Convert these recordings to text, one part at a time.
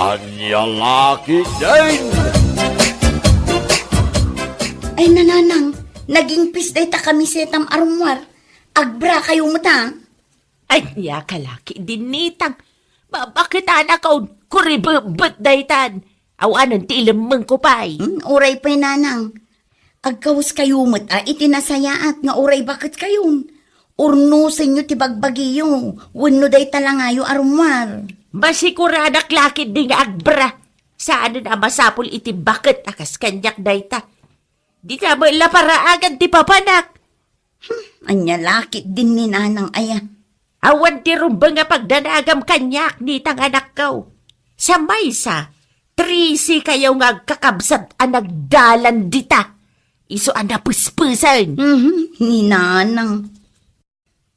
Anya laki din! Ay nananang, naging pisday ta kami setam arumwar. Agbra kayo mo ta. Ay, niya kalaki din nitang. Bakit anak ko, kuribabot daytan. Awanan ti ilamang ko pa'y. Uray pa'y nanang. Agkawas kayo mo ta, itinasayaat nga uray bakit kayon. Urnusin nyo ti bagbagiyo. Wano day talangayo arumwar. Masiguradak lakid din nga agbra. Saan na masapol iti bakit akas kanyak dayta. Di ka mo ilaparaagan ti papanak. Anya lakit din ni nanang aya. Awan ti rumba nga pagdanagam kanyak nitang anak ko. Sa maysa, 3 kayo nga kakabsat ang nagdalan dita. Iso ang napuspusan. Ni nanang.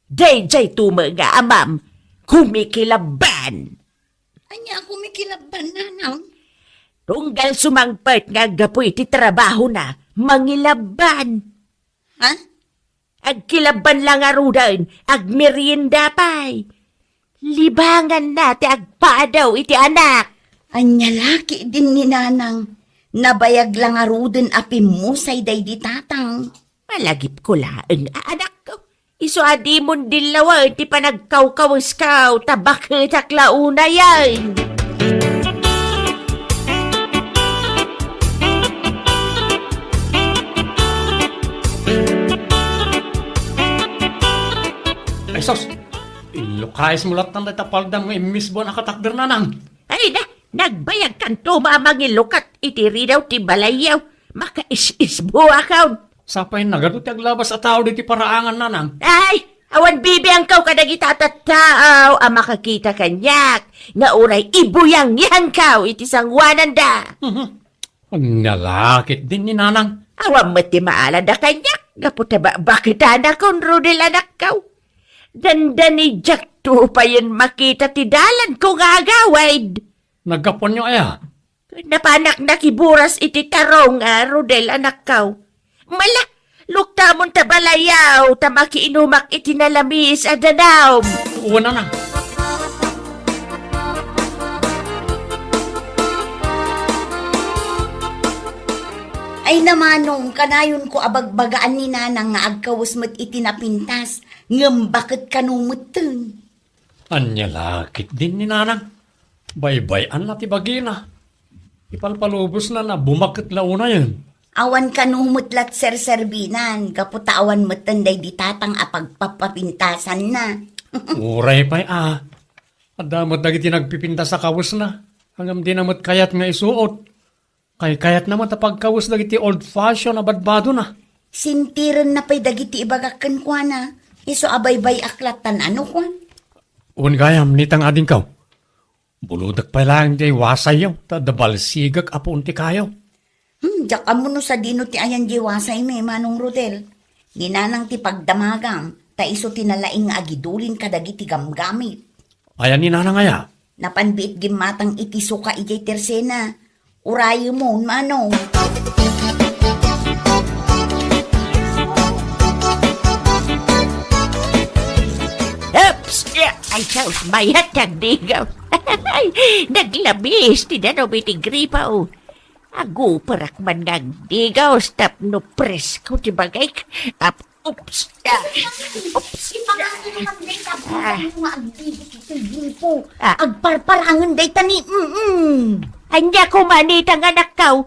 Dayjay tumaga amam, kumikilaban. Anya ako may kilaban nanang. Tunggal sumangpert nga gapoy ti trabaho na, mangilaban. Ha? Agkilaban lang arudan, agmerienda pa'y. Libangan na ti agpaadaw iti anak. Anya laki din ni nanang. Nabayag lang aruden api mo say day di tatang. Malagip ko laang anak ko. Iso adi mon dilawa ti panagkaw-kawas-kaw, tabak taklauna yan. Ay, sos! Ilukais mo lahat ng datapaldang may misbo na katakder na nang. Ay na, nagbayag kan tumamangilok itiri daw ti balayaw. Maka-is-isbo akaw. Sapay nagado ti aglabas at tao di ti paraangan na nang. Ay, awan bibi ang kaw kadagi tatataaw ang makakita kanyak. Nga uray ibuyang yang kaw iti sangwanan da. Ang nalakit din ni nanang. Awan mo ti maalan da kanyak. Gaputa ba bakit anak kon Rodel anak kaw? Dandan ni Jack to pa yun makita ti dalan ko nga agawaid. Nagkapon nyo aya. Napanak na kiburas iti tarong Rodel anak kaw. Mala, luktamon ta balayaw, ta makiinumak iti nalamis adanaw. Una nang. Ay namanong, kanayon ko abagbagaan ni nanang nga agkawas mo't itinapintas. Ngam bakit kanumutin? Anya lakit din ni nanang. Bay-bayan na ti bagina. Ipalpalubos na bumakit launa yun. Awan kanumutlat serserbinan, kaputawan matanday di tatang apagpapapintasan na. Uray pa'y Adamot dagiti nagpipinta sa kawas na. Hanggang di namot kayat nga isuot. Kayat naman tapagkawas dagiti old fashion na badbado na. Sintiran na pa'y dagiti ibagakan kwa na. Iso abaybay aklatan ano kwa? Gayam, nitang ading kaw. Buludak pa lang di wasayaw, tadabalsigag apon ti kayaw. Diyak amo no sa dino ti ayan jiwasay me, Manong Rodel. Ninanang ti pagdamagam, ta iso tinalaing agidulin kadagiti gamgamit. Ayan ni nanang aya. Napanbiit gimatang iti suka ijay tersena. Urayo mo, Manong. Oops! Ay, saus, mayat nagdigaw. Naglabis, tinanaw iti gripa o. Ago parak man nagdigaw, stop no press ko, tibagay. Oops! Oops! Agparparangan day tani. Anya ko manitang anak kaw.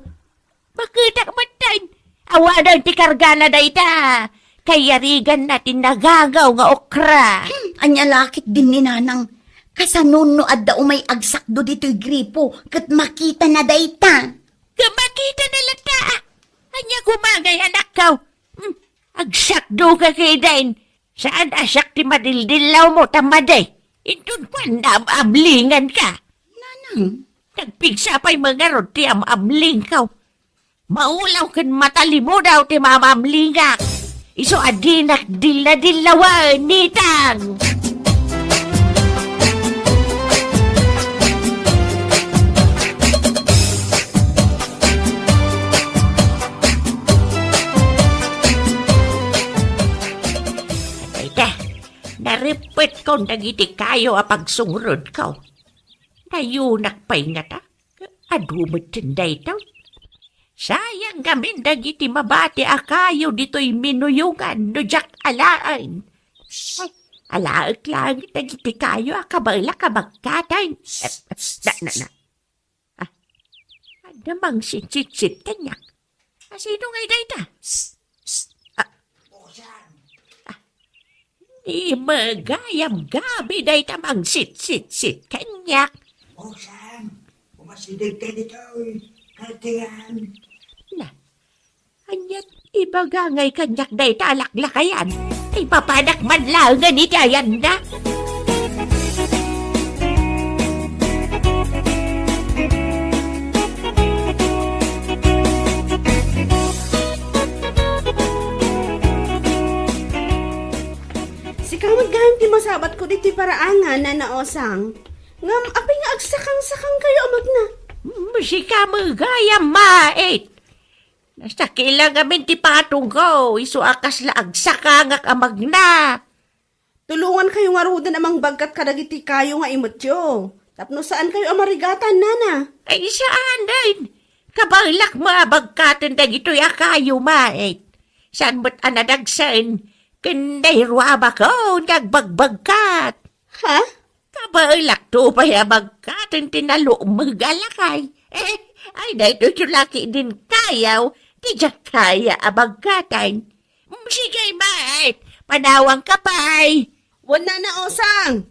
Makita ka man tayo. Awanan ti kargana da ita. Kaya rigan natin nagagaw nga okra. Anya lakit din ni nanang. Kasanon no adda umay agsakdo dito'y gripo. Kat makita na dayta. Kamakita na lang ta. Anya kumagay anak kaw. Agsakdo ka kay Dain. Saan asak ti madildilaw mo tamaday? Itun pa amlingan ka. Nanang. Nagpigsa pa'y mga rod ti amling kaw. Maulaw kan matali mo daw ti mamamlingak. Iso adinak dila-dilawan, nitang. Teka, naripit ko nagiti kayo a pagsungrod ko. Nayunak pa'y nga ta. Adumot tinday to. Sayang gamin dagiti mabati akayo dito'y minuyungan no jak alaan. Ay, alaak lang dagiti kayo akabala kabagkatan. Na. Adamang sit-sit kanyak. Sino ngay dayta? Di magayam gabi dayta mang sit-sit kanyak. Osan, umasidig ka dito. Katiyan. Na, anyat ibagangay kanyak dayta alaklakayan. Ay papanak man lang ganit ayan na. Sikaw magganti masabat ko dito paraangan na naosang. Ngam, apay nga agsakang-sakang kayo amag na. Musika magayam mait. Nasta kailang amin ti patong ko. Isu akas laagsaka nga kamag na. Tulungan kayo nga rudan amang bagkat kadagiti kayo nga imotyo. Tapno saan kayo amarigatan, nana? Ay saan din? Kabalak mabagkatan dagito'y akayo mait. Saan mo't anadagsan? Kanday ruaba ko, nagbagbagkat. Ha? Kabalak to pa yabagkatan tinalo magalakay. Ay dahil ito laki din kayaw, di dyan kaya abagkatan. Sige mait, panawang kapay. Wala na osang.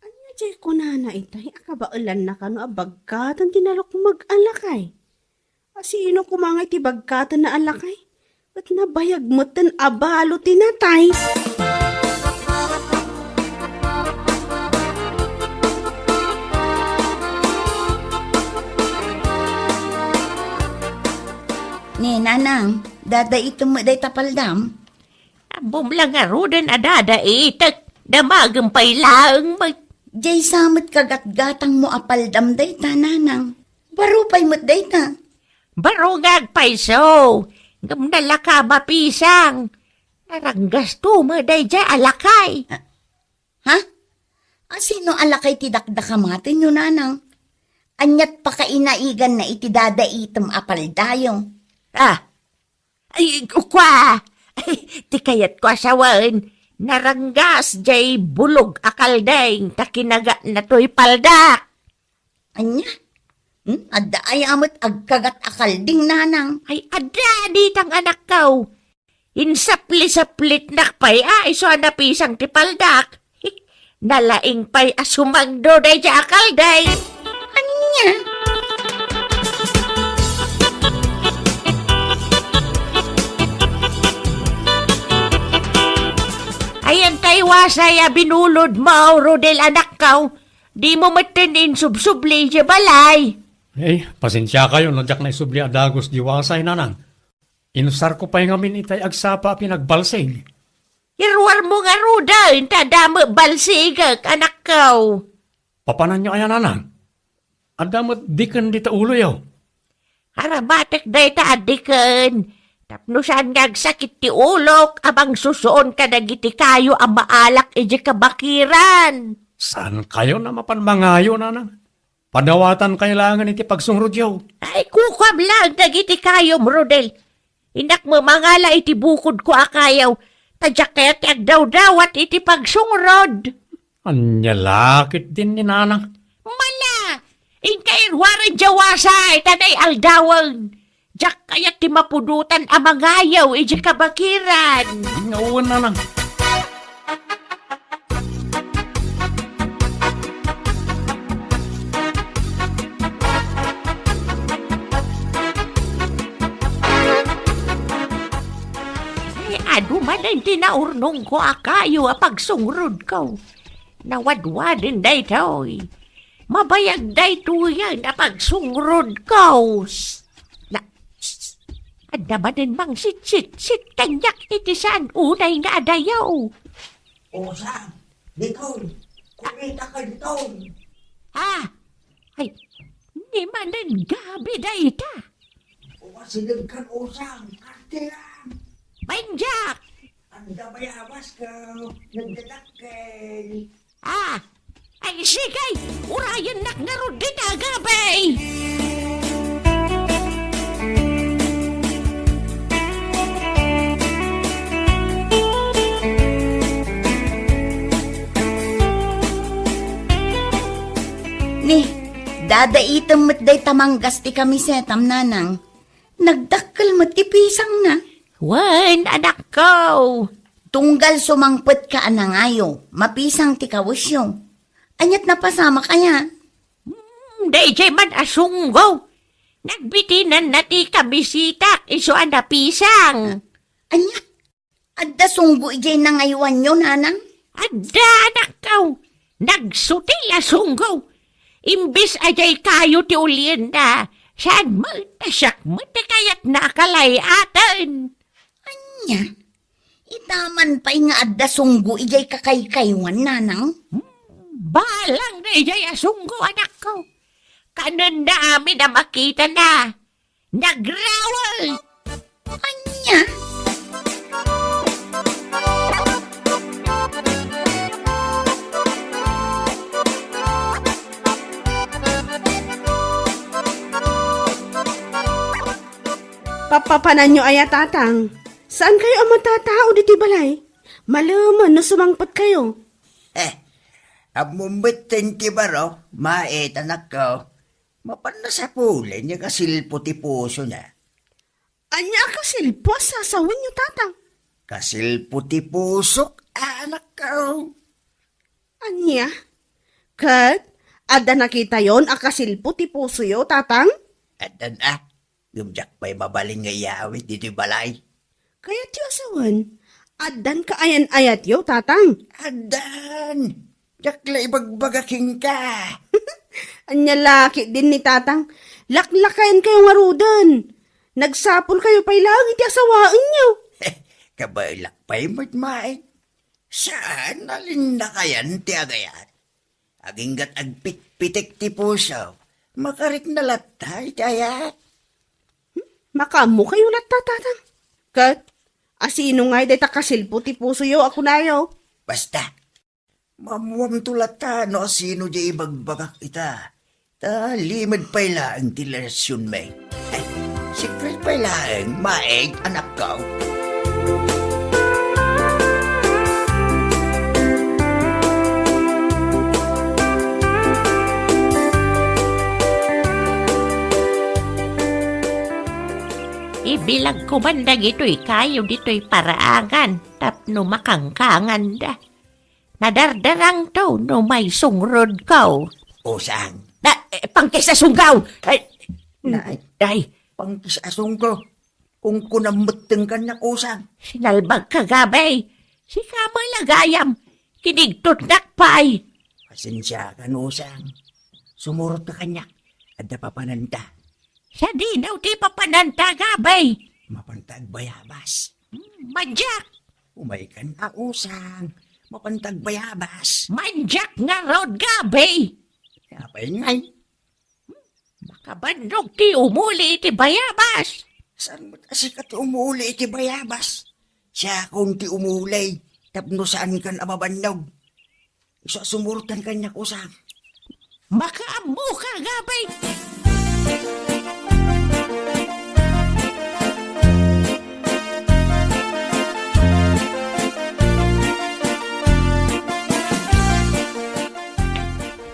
Anya jay ko nana itay, akabaulan na kano abagkatan tinalok mag-alakay. Asino kumangay ti bagkatan na alakay? Ba't nabayag mo tan abalo tinatay? Ni nanang, dada ito mo day tapaldam. Abom lang nga rudan adada itak, damagampay lang mag... Jay samot kagat-gatang mo apaldam day ta nanang. Baro pa'y mo't day ta. Barungag paiso, gamdala ka mapisang. Naranggas tumaday dya alakay. Ha? Sino alakay ti dakdakamatin nyo nanang? Anyat pa kainaigan na iti dada itom apaldayo. Ay, ukwa. Ay, ti kayat ko asawan. Naranggas jay bulog akalday, takinaga na to'y palda. Anya? Adda ay amot agkagat akalding nanang. Ay, ada ditang anak kau. Insapli-saplit nakpay ay so napisang ti paldak. Nalaing pay asumangdo day ja akalday. Anya? Ayan tayo wasaya binulod mo, Rodel anak kau. Di mo matinin subsubli siya balay. Pasensya kayo, nadyak na isubli adagos diwasay nanang. Inusar ko pa yung amin itay agsapa pinagbalsing. Irwar mo nga Rodel, tadamo balsigag anak kau. Papanan nyo kaya nanang? Adamot dikan dita ulo yaw. Harabatek day ta adiken. Tapno saan ngagsakit ti ulok, abang susuon ka dagiti kayo ang maalak iji kabakiran. Saan kayo na mapanmangayo nanang? Padawatan kailangan iti pagsungrod yaw. Ay, kukwam lang dagiti kayo, Rodel. Inak mo mangala iti bukod ko akayaw. Tadyak kaya ti agdaw-dawat iti pagsungrod. Anya lakit din ni nanang. Mala! Inkairwaran jawasay, tanay aldawang. Diyak kaya ti mapudutan amangayaw iji kabakiran. Ngawan nanang. Aduman tinaurnong ko akayo a pagsungrod ko. Nawadwadin day to'y. Mabayag day tuyan a pagsungrod ko. Adamanin mang sit kanyak iti saan unay nga adayaw. Osan, dito. Kumita ka dito. Ay, di manan gabi day ta. Umasidig ka, Osan. Katiyan. Manjak! Ang dabayabas ka. Nagdadakkel. Ay sige, urayan nak nga ron din agabay. Ni, dadaitam mo't day tamanggas ti kami setam nanang. Nagdakkel mo't ti pisang na. Wan, anak ko. Tunggal sumangpet ka anangayo, mapisang ti kawasyo. Anyat napasama kaya. DJ man asunggo. Nagbitinan na ti kabisita, iso na pisang. Anyat, adda sunggo ijay nangaywan nyo nanang. Adda, anak ko. Nagsuti asunggo. Imbis ajay kayo ti ulienda, saan magtasak mo ti kayat nakalayatan. Anya, itaman pa nga adda sunggo ijay kakaykaywan nanang. Balang na ijay asunggo, anak ko. Kanan na amin na makita na. Nagrawal. Anya, Papapanan nyo aya tatang. Saan kayo ang matatao diti balay? Malaman na sumangpat kayo. Amumbit ti baro, mait anak ko. Mapan na sa pulay niya kasilpo ti puso niya. Anya ka silpo, sasawin nyo tatang. Kasilpo ti pusok, anak ko. Anya? Kat, ada nakita yon akasilpo ti puso yo, tatang? Adan gumjak pa'y mabaling nga yawit dito balay. Kaya ti asawan, adan ka ayan-ayat yo, tatang. Adan, jakla ibagbagaking ka. Anya laki din ni tatang. Laklakayan kayo nga rudan. Nagsapol kayo pa'y lang iti asawaan nyo. Kabailak pa'y matmain. Saan nalinda kayan ti agayat? Aginggat agpit-pitik ti puso. Makarik na latay kayat. Makamo kayo latta, tatang. Kat, asino nga'y day takasilpo ti puso yo, ako na yo. Basta, mamuam tulata no sino di ibagbagak ita. Talimad pa'y laang ti lasyon may. Secret pa'y laang maeg anak ko. Ibilag ko man na gito'y kayo dito'y paraangan, tapno makangkangan da. Nadardarang to no may sungrod ko. Usang, Pangkis sa sunggaw! Ay, pangkisasong ko. Kung kunamuteng ka na usang. sinalbag kagabay. Si kamay lagayam, kinigtot nakpay. Pasensya ka no usang. Sumurot ka kanya. Ada papananta. Sa dinaw ti papananta gabay. Mapantag bayabas. Manjak! Umaikan na usang. Mapantag bayabas. Manjak nga rod gabay! Kapay ngay. Makabandog ti umuli ti bayabas! Saan mo kasi ka ti umuli iti bayabas? Siya kung ti umulay. Tapno saan kan amabandaw. Isa sumurutan kanya usang. Makaamu ka gabay!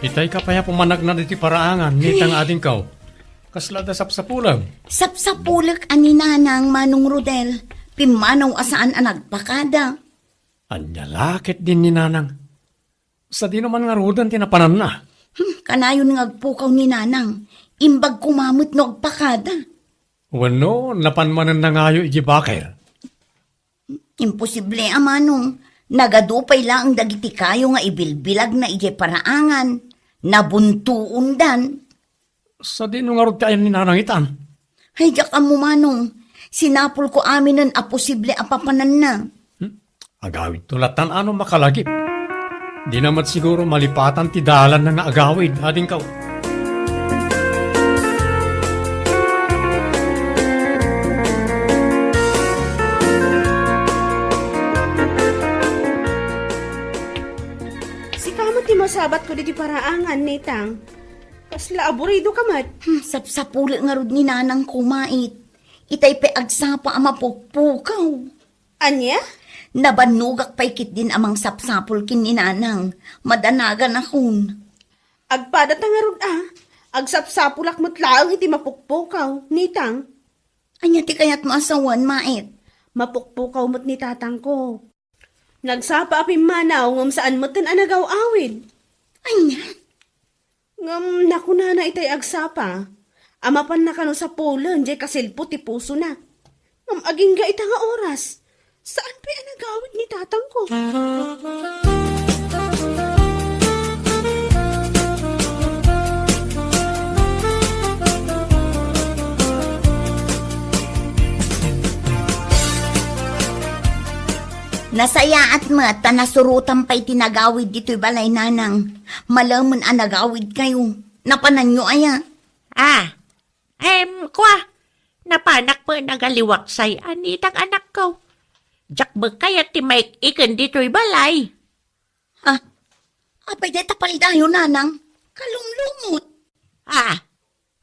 Itay ka pa ya pumanag na diti paraangan, nitang ating kaw. Kaslada sapsapulang. Sapsapulag ani nanang Manong Rodel, pimanaw asaan ang nagpakada. Anya lakit din ni nanang. Sa di naman nga rudan tinapanan na. Kanayon ngagpukaw ni nanang, imbag kumamot no agpakada. Wano, napanmanan na ngayo iji bakir. Imposible amanong, nagadupay lang ang dagiti kayo nga ibilbilag na ije paraangan, nabuntuon dan. Sa di nung arod kayan ni nanang itan. Hay jak mo manong, sinapol ko amin ng aposible apapanan na. Agawid tulatan ano makalagip. Di naman siguro malipatan ti dalan na nga agawid, ading kaw. masabat ko diti paraangan, nitang. Kasla aburido ka mat. Sapsapuli nga rod ni nanang kumait. Itay pe agsapa ama pukpukaw. Anya? Nabanugak paikit din amang sapsapul kin ni nanang. Madanagan akon. Agpadat nga rod Agsapsapulak mo't laang iti mapukpukaw, nitang. Anya ti kayat mo asawan, mait. Mapukpukaw mo't ni tatang ko. Nagsapa apim manaw ngam saan mo't anagaw awid. Anya? Ngam nakuna na itay agsapa. Amapan na kano sa pulan, jay kasilpo ti puso na. Ngam aging ga ita nga oras. Saan pa anagawid ni tatang ko? Nasayaat mo at tanasurutan pa'y tinagawid dito'y balay nanang. Malaman ang nagawid kayo. Napanan nyo aya. Kwa, napanak mo nagaliwak say anitang anak ko. Jak ba kaya ti Mike ikan dito'y balay? Ha? Apay day tapal dayo nanang. Kalumlumot.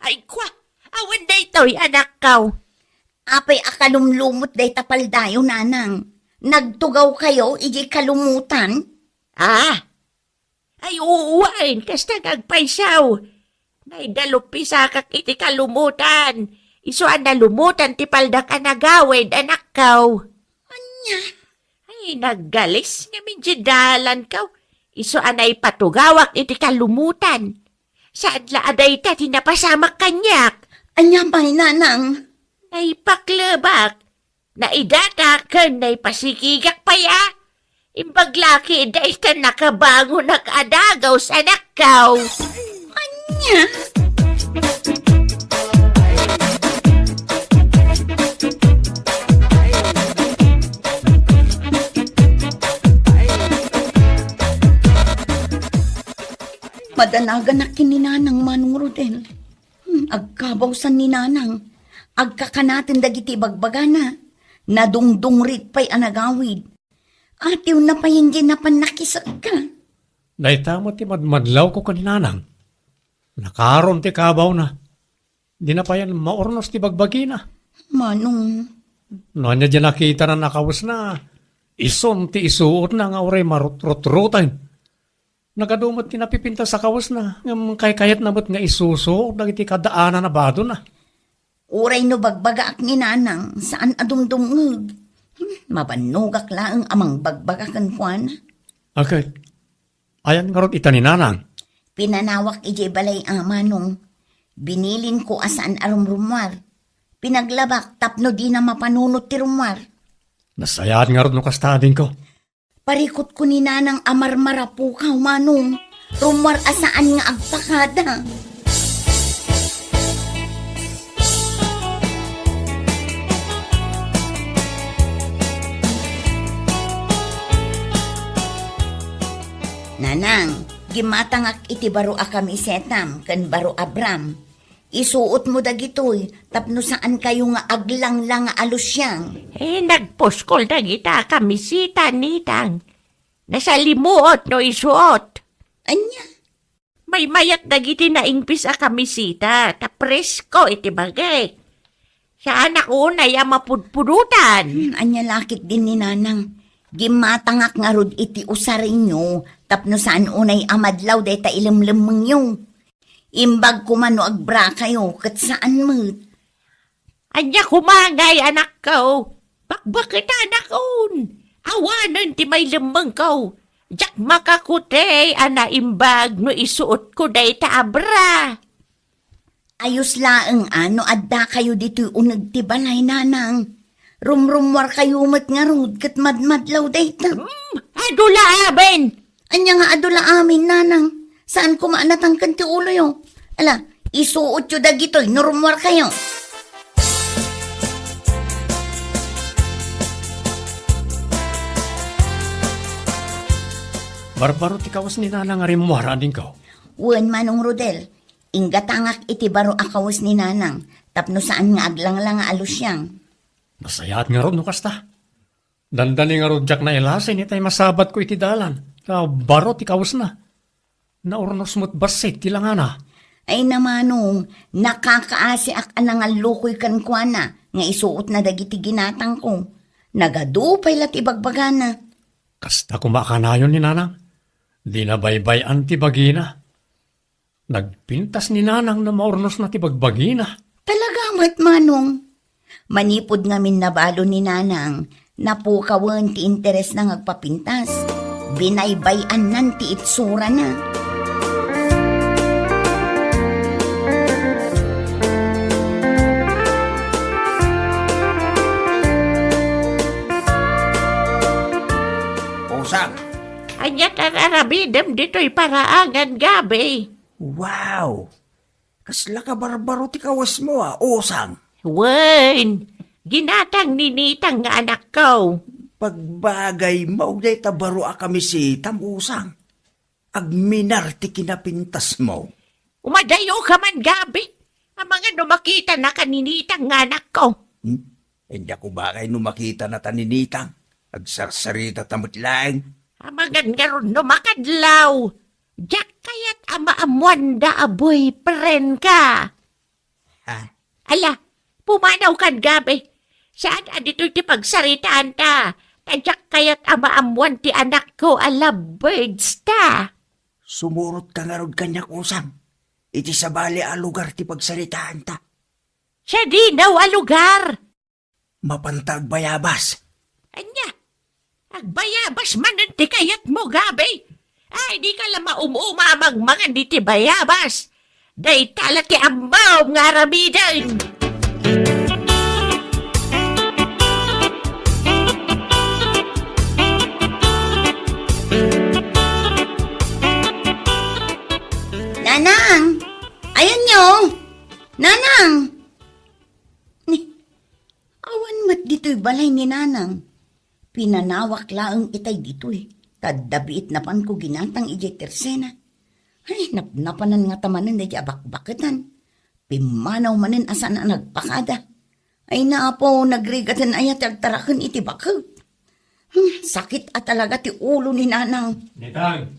Ay kwa, awan day to'y anak ko. Apay akalumlumot day tapal dayo nanang. Nagtugaw kayo, iji kalumutan? Ay uuwain, kas nagagpaysaw. Naidalupi sa kak iti kalumutan. Iso ang nalumutan ti paldak anagawid, anak kaw. Anya? Ay, naggalis nga medjidalan kaw. Iso anay patugawak iti kalumutan. Saan laaday ta tinapasamak kanyak? Anya pa'y nanang? Ay paklebak. Naidatakan na'y pasikigak pa ya. Imbaglaki da ita nakabango nakadagaw sa nakaw. Anya? Madanagan na kininanang Manong Rodel. Agkabaw sa ninanang. Agkakanatin dagiti bagbagana. Nadungdungrit pa'y anagawid. Atiw na pa hindi na panakisag ka. Daita mo ti madmadlaw ko kaninanang. Nakaron ti kabaw na. Di na pa yan maornos ti bagbagi na. Manong, No, anya dyan nakita na nakawas na. Ison ti isuot na nga oray marutrot-rutan. Nagadumot ti napipinta sa kawas na. Ngam kay-kayat na ba't nga isuso. Dagiti kadaanan na bado na. uray no bagbaga ak ninanang saan adumdumog. Mabanugak laang amang bagbagakan kuan. Okay. Ayan nga ron itaninanang. Pinanawak ije balay Manong. Binilin ko asaan arum rumwar. Pinaglabak tapno di na mapanunot ti rumwar. Nasayaan nga ron no kastadin ko. Parikot ko ni nanang amarmara po ka, Manong. Rumwar asaan nga agpakada. Nanang, gimatangak iti baro a kamisetam, kan baro Abram. Isuot mo dagitoy, tapno saan kayo nga aglang lang nga alusyang. Nagpuskol na kita kamisita nitang. Nasa limuot no isuot. Anya? May mayat na giti na ingpis a kamisita, ta presko iti bagay. Sa anak unay a mapudpudutan. Anya lakit din ni nanang. Gimatangak nga rod iti usarin nyo, tapno saan unay amadlaw day ta ilimlimang nyo. Imbag kumano agbra kayo, kat saan mo? Anya kumangay anak ko. Bakit anak un? Awanan ti may limang ko. Jak makakutay ana imbag no isuot ko day ta abra. Ayos laeng ano adda kayo dito unag ti balay nanang. Rumrumwar kayo mat nga rod, kat madmadlaw day ta. Adula aben! Anya nga adula amin nanang. Saan kumaanatang kanti ulo yo? Ala, isuot yo dagitoy, nurumwar kayo. Barbaro ti kawas ni nanang arimwara din ko. Wen Manong Rodel, ingatangak iti baro akawas ni nanang, tapno saan nga aglang lang nga alusyang. Nasayat nga ron no kasta. Dandani nga ron jak na ilasin itay masabat ko iti dalan. Baro ti kawas na. naurnos mo't basit tilangana. Ay namanong, nakakaasi ak anangal lukoy kan kuana, nga isuot na dagiti ginatang ko. Nagadupay lat ibagbagana. Kasta kumakanayon ni nanang. Di na baybay-an ti bagina. Nagpintas ni nanang na maurnos na ti bagbagina. Talaga mat manong. Manipod ngamin nabalo ni nanang, napukawan ti interes na ngagpapintas. Binaybayan nan ti itsura na. Usang, Anya tararabidem dito'y paraangan gabi. wow! Kasla ka barbaro ti kawas mo Usang. Wen, ginatang ninitang nga anak ko. Pagbagay mauday tabaro kami si Usang. Agminar ti kinapintas mo. Umadayo ka man gabi. Ang mga numakita na kaninitang nga anak ko. Hindi ako bagay nung makita na taninitang. Agsarsarita tamot lang. Ang mga nga ron numakadlaw. Diyak kaya't amaamuanda aboy pren ka. Ha? Ala, pumanaw kan gabi. Saan adito'y ti pagsaritaan ta? Tadyak kaya't amaamuan ti anak ko ala birds ta. Sumurot ka nga rod kanyak Usang. Iti sa bali a lugar ti pagsaritaan ta. Siya di naw a lugar. Mapantag bayabas. Anya, agbayabas man ti kayat mo gabi. Ay, di ka lang maumumamag mga di ti bayabas. Day tala ti ambaw nga ramidan. Nanang! Ayun nyo! Nanang! Awan mat dito'y balay ni Nanang. Pinanawak laang itay dito'y. Tadabiit na pan ko ginatang ijay tersena. Ay, napnapanan nga tamanan na di abakbaketan. Pimanaw manin asa na nagpakada. Ay naapo, nagrigatan ayat agtarakan iti bakag. Sakit at talaga ti ulo ni Nanang. Nitang,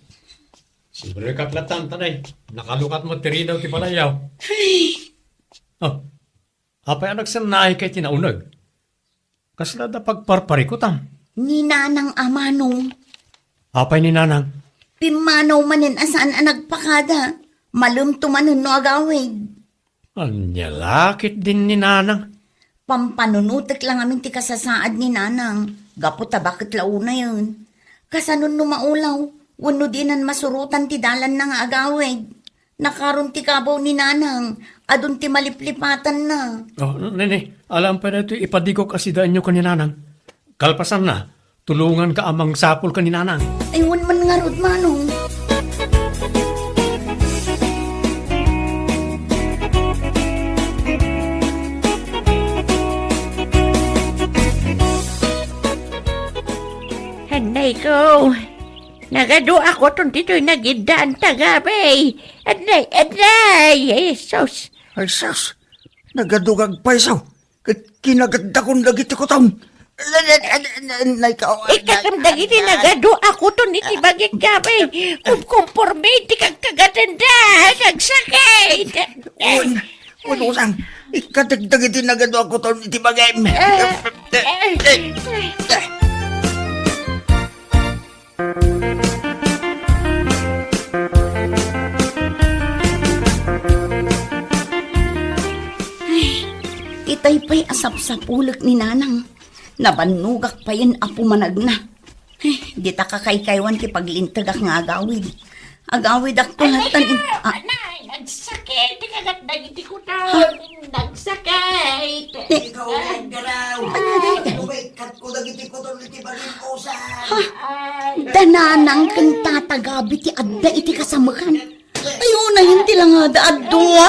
siguro kaklatan tanay. Nakalukat mo tirinaw ti palayaw. Oh, apay anak sa naay kay tinaunag. Kasla da pagparparikutam. Ni Nanang amanong. Apay ni nanang. Pimanaw manin asaan ang nagpakada. Malumtumanon no agawid. Anya lakit din ni nanang. Pampanunutik lang amin ti kasasaad ni Nanang. Gaputa bakit launa yun. Kasanon no maulaw. Wano dinan masurutan ti dalan ng agawid. Nakaroon ti kabaw ni Nanang. Adun ti maliplipatan na. Oh, nene, alam pa na ito ipadigok asidaan nyo ka ni nanang. Kalpasan na, tulungan ka amang sapol ka ni nanang. Aywan man nga rod manong. Hanay ko. Nagado ako tun dito'y nagidaan tagabi. Anay, Jesus. Ay sus, nagadugag pa isaw. Kinaganda kong lagit ko taon. Ikakamdag iti nagado ako tun iti bagit gabi. Kumporme iti kagkaganda. Kagsakit. Usang, ikadagdag iti nagado ako taon iti bagay. Itay pa'y asap sa pulak ni Nanang. Nabanugak pa yan apo managna. Di ta kakaykaywan ti paglintag ak nga agawid. Agawid ak tulatan Anay, nagsakit. Ikagatdag iti kutan. Nagsakit. Ikaw lang garaw. Umikat ko dagiti ko taon iti bagay Usang. Dananang kang tatagabi ti adda iti kasamakan. Ayun na yun ti lang ada adwa.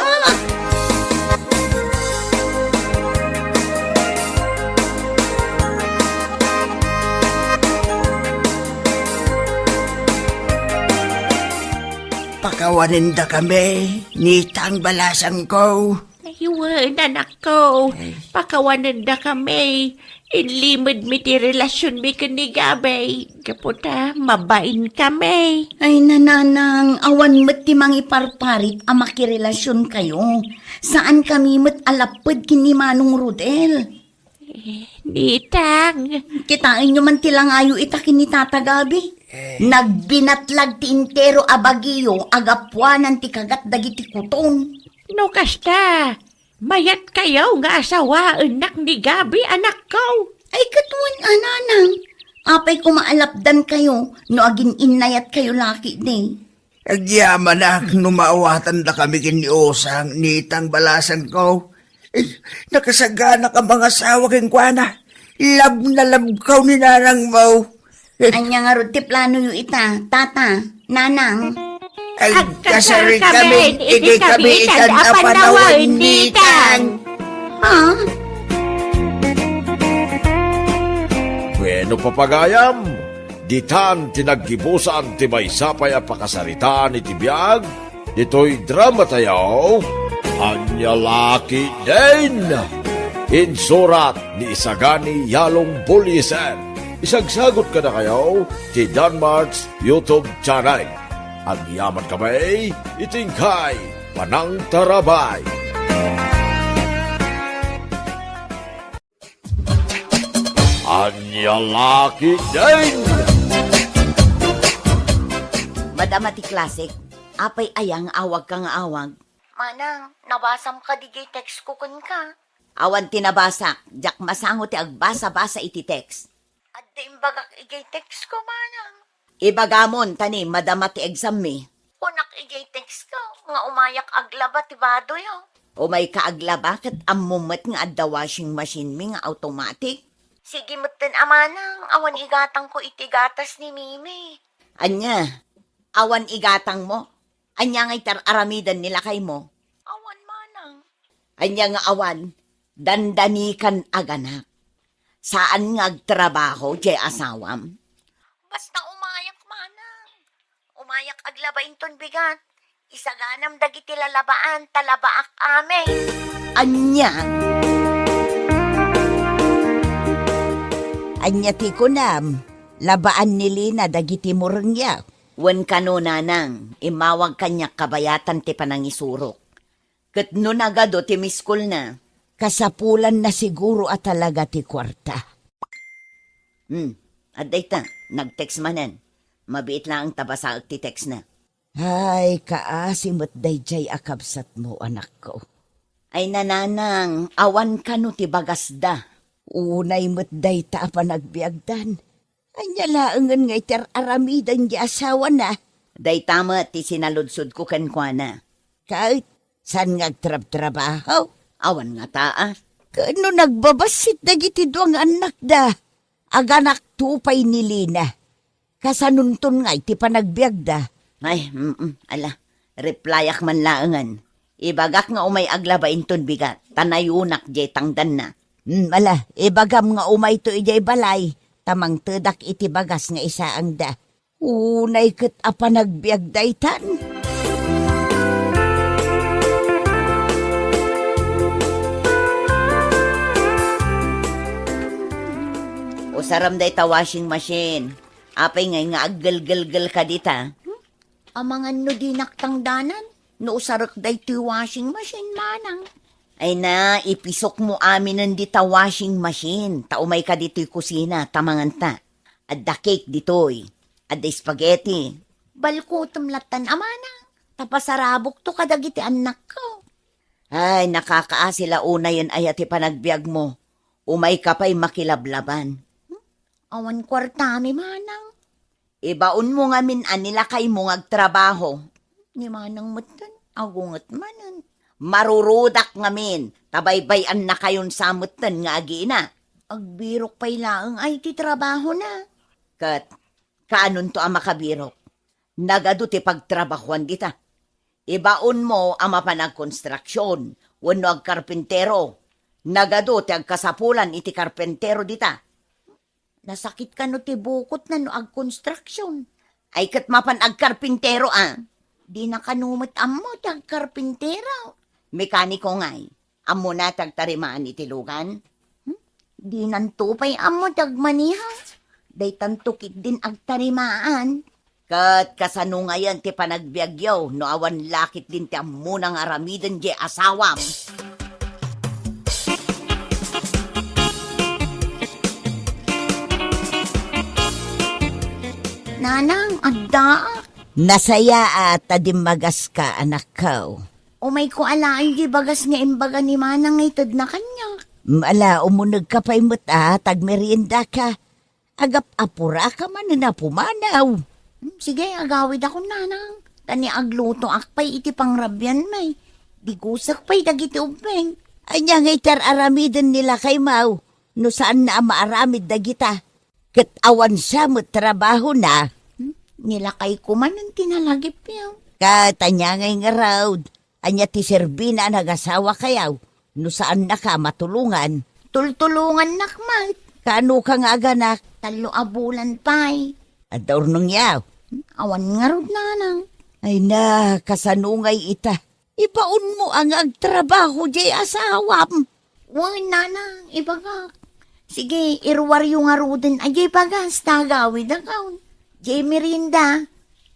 Pakawanin da kami, nitang balasang ko. Ayun, anak ko. Pakawanan na kami. Inlimod mi ti relasyon mi kani Gabay. Kaputa, mabain kami. Ay nananang, awan mo't ti mangiparparit a makirelasyon kayo. Saan kami mo't alapad kini Manong Rodel? Nitang. Kitain nyo man tilangayo itakin ni Tata Gabi. Nagbinatlag ti intero abagiyo, agapuanan ti kagat dagiti kuton. No kasta, mayat kayo nga asawa anak ni Gabi anak ko. Ay katuan ananang, apay kumaalapdan kayo, no agin inayat kayo laki ni. Agyaman na, numaawatan na kami kiniosang nitang balasan ko. Nakasagana ka mga asawa keng kwana. Lab na lab kaw ni nanang mo. Anya nga ro ti plano yu ita, Tata, Nanang. Ay, Agkasal kasari kami, kami, hindi ikay kami kami ikan ikan apanawan apanawan nitan. Ha? Bueno papagayam, ditan tinaggibusan ti may sapay a pakasaritaan iti biyag, ito'y drama tayo, Anya Laki din. Insurat ni Isagani Yalong Bulisan. Isagsagot ka na kayo ti Danmarks YouTube channel. Ang yaman kamay, itingkay, Panang Tarabay. Anya Laki din. Madamati Classic, apay ayang awag ka nga awag. Manang, nabasam ka digay text ko kun ka. Awan tinabasak, jak masango ti agbasa-basa iti text. At di imbagak igay text ko, manang. Ibagamon, tani, madamati exam mi. Unak igay text ko, nga umayak aglaba ti bado yo. Umay ka aglaba, kat amumat nga adda washing machine mi nga automatic. Sige mutin amanang, awan igatang ko iti gatas ni Mimi. Anya, awan igatang mo? Anya nga itararamidan nila kay mo? Awan manang. Anya nga awan, dandanikan aganak. Saan nga agtrabaho, jay asawam? Basta umayak manang. Umayak aglabain ton bigat. Isaganam dagiti lalabaan, talabaak ame. Anya? Anya ti kunam, labaan ni Lina dagiti murengya. Wen kanuna nang, imawag kanya kabayatan ti panangisurok. Ket no nagado ti miskul na, kasapulan na siguro at talaga ti kwarta. Aday ta, nag-text manen. Mabiit lang ang tabasaag ti text na. Ay, kaasimot dayjay akabsat mo, anak ko. Ay nananang, awan ka no ti bagasda. Unay mo't day ta pa nagbiagdan. Anya laangan nga iter aramidan di asawa na. Day tama ti sinaludsod ko kankwana. Kahit saan ngagtrab-trabaho, awan nga taa. Kano nagbabasit dagiti duang anak da. Aganak tupay ni Lina. Kasanuntun nga iti panagbiagda. Ay, ala, replyak man laangan. Ibagak nga umay aglabain ton bigat, tanayunak jay tangdan na. Ala, ibagam nga umay to ijay balay, tamang tedak iti bagas nga isaang da. Unay ket apa nagbiagdaytan. Usaram day ta washing machine. Apay ngay nga aggal-gal-gal ka dita. Amangan no di naktangdanan. No usarak day ti washing machine manang. Ay na, ipisok mo amin ng dita washing machine. Taumay ka dito'y kusina, tamangan ta. Adda cake dito'y. Adda spaghetti. Balkutom latan amanang. Tapasarabok to kadagiti anak ko. Ay, nakakaasila una yun ay ati panagbiag mo. Umay ka pa'y makilablaban. Awan kwartami manang. Ibaon mo nga min anila kay mo ngagtrabaho. Ni manang mutan, agungat manan. Marurudak ngamin, tabaybayan na kayon samutan nga agina. Agbirok pa'y laang ay ti trabaho na. Kat, kaanon to ang makabirok? Nagado ti pagtrabahuan dita. Ibaon mo ang mapanagkonstruksyon, wano ag karpintero. Nagado ti agkasapulan iti karpintero dita. Nasakit ka no ti bukot na no ag construction. Ay kat mapan ag karpintero Di na kanumot amo ti ag karpintero. Mekaniko nga'y, amo na tagtarimaan iti lugan. Di nantupay amo dagmaniha. Day tantukik din agtarimaan. Kat kasano ngayon ti panagbiagyaw, no awan lakit din ti amunang aramiden di asawam. Nanang, adda. Nasaya at magas ka, anak ko. Umay ko alaan di bagas nga imbaga ni Manang itad na kanya. Ala, umunag ka pa'y muta, tagmerienda ka. Agap apura ka man na pumanaw. Sige, agawid ako, Nanang. Tani agluto akpay iti pangrabyan may. Di gusak pa'y dagiti ubeng. Anya nga itar aramiden nila kay Mau. No saan na maaramid dagita. Kat awan siya mo trabaho na. Nilakay ko man ang tinalagip yaw. Katanya ngay nga raw. Anya ti Serbina nagasawa kayaw. No saan na ka matulungan. Tultulungan nakmat. Kano ka nga aganak? 3 abulan pa'y. Ador nung yaw. Awan nga rod, Nanang. Ay na, kasanungay ita. Ipaun mo ang agtrabaho di asawam. Uy, Nanang, ibagak. Sige, irwaryo nga rodin ajay pagas, tagawid akaw. Jay merinda,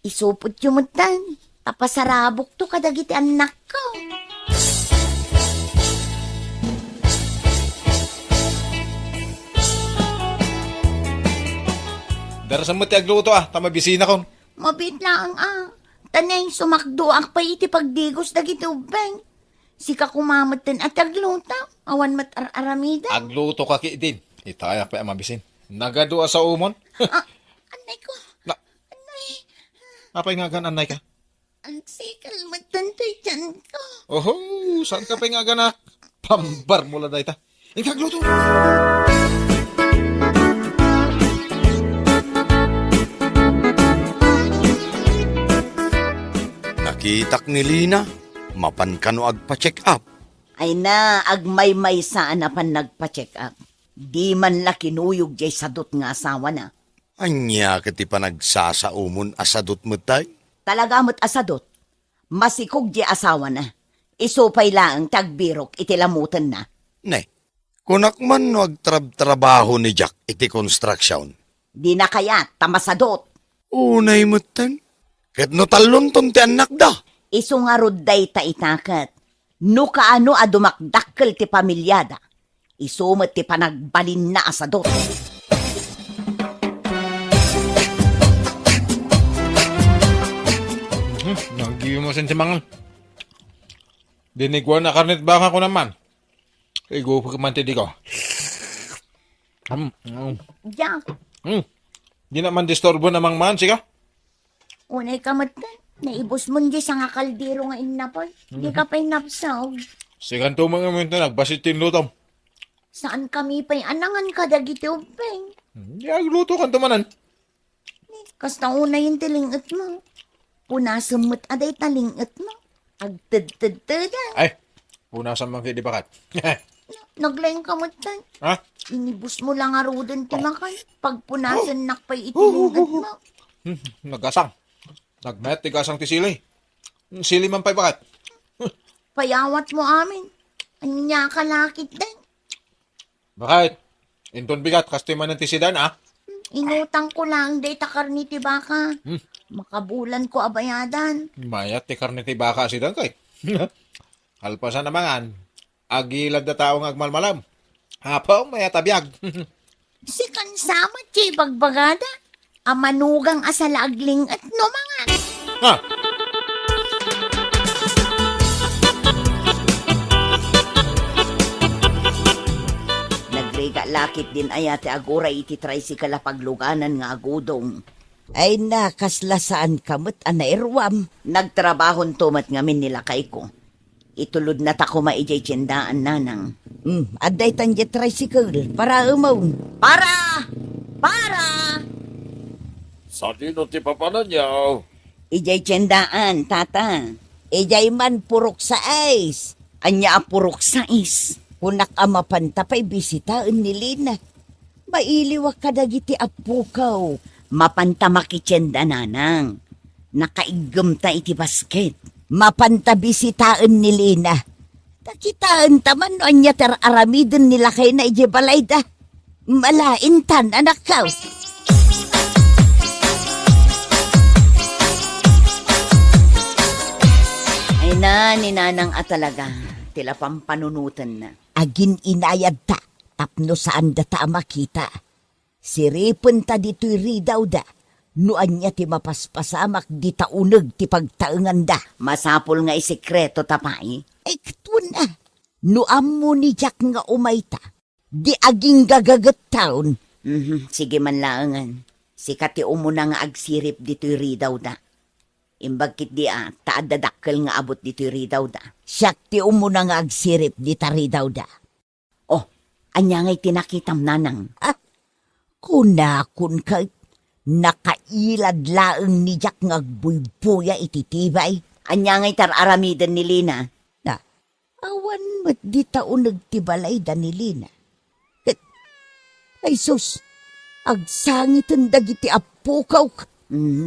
isupot yumutan. Tapasarabok to kadagiti anak ko. Darasan mo ti agluto tamabisina kon. Mabit lang Tanay, sumakdo ak pa iti pagdigos dagiti ubeng. Sika kumamatan at agluta. Awan mat aramida. Agluto ka ki din. Itaya pa mabisin. Nagadua sa umon. Anay ko. Na, Anay. apay nga gan anay ka? Ang sikal matantay dyan ko. Oho, saan ka pa nga gana? Pambar mula da ita. Ikagluto. Nakitak ni Lina, mapan ka no agpa-check up. Ay na, agmay-may saan na pan nagpa-check up. Di man la kinuyog jay sadot nga asawa na. Anya kati pa nagsasaumon asadot mo tay? Talaga mo't asadot. Masikog jay asawa na. Isupay lang tagbirok itilamutan na. Ne, kunak man no agtrabaho ni Jack iti construction. Di na kaya tamasadot. Unay mo tan? Kat no talon ton ti anak da. Isu nga ruday ta itakat. No kaano a dumakdakkel ti pamilyada. Isumat ti panagbalin na asadot. Nanggiwi mo sin si mangan. Dinigwa na karnet baka ko naman. Igo pa kamante di ko. Diyan, Di naman disturbo namang man, siga. unay kamatan. Naibos mo di sa nga kaldero nga inapoy. Di ka pa'y napsaw. Sigan to mga minto nagbasit tinlutom. Saan kami pa'y anangan ka dagiti upeng? Di agluto kan tumanan. Kasta una yung tilingat mo. Punasumot aday talingat mo. Agtad-tad-tada. Ay, punasan man kayo di bakat. Naglayang kamutan. Ha? Inibus mo lang arudan timakan. Pagpunasan nakpay itilingat mo. Nagasang. Nagmet, tigasang ti sili. Sili man pa'y bakat. Payawat mo amin. Anya ka lakit din. Bakit? Inton bigat, kasti man ng tisidan, Inutang ko lang day takar ni tibaka. Makabulan ko abayadan. Mayat ti karne ti baka sidan kay. Halpasan naman, agilad na taong agmalmalam. Hapaw, mayat abiyag. Si kansama ti bagbagada. Amanugang asalagling at numangan. Ha? Nagrega lakit din ayate agora iti tricycle pagluganan nga agudong. Ay nakaslasaan kamot anairwam. Nagtrabahon tumat ngamin nila kay ko. Itulod na tako maijay tiyendaan nanang. Aday tanje tricycle para umaw. Para! Sa dino ti papanan yaw? Ijay tiyendaan, tata. Ijay man purok sa ice. Anya purok sa is. Kunak amapan tapay bisitaan ni Lina. Mailiwak ka dagiti apukaw. Mapanta makitsenda nanang. Nakaigam ta iti basket. Mapanta bisitaan ni Lina. Takitaan taman no anya ter aramiden nila kay na ije balay da. Malaintan, anak ka. Ay na, ni Nanang talaga. Tila pampanunutan na. Agin inayad ta, tapno saan data makita. Siripon ta dito'y ridaw da. Nuan niya ti mapaspasamak di taunag ti pagtaengan da. Masapol nga isekreto tapay. Ay katun na. Nuam mo ni Jack nga umayta. Di aging gagagat taon. Sige man laangan. Sikat ti umuna nga agsirip dito'y ridaw da. Imbagkit di taad dadakkel nga abot dito'y ridaw da. Siyak ti umuna nga agsirip di ta ridaw da. Oh, anya nga'y tinakitam nanang. Kunakun ka, nakailad laeng ni Jack nga agbuybuya ititibay. Anya nga'y tararamidan ni Lina. Na, awan mo't di taon nagtibalay da ni Lina. Ay sus, agsangitan dagiti apukaw.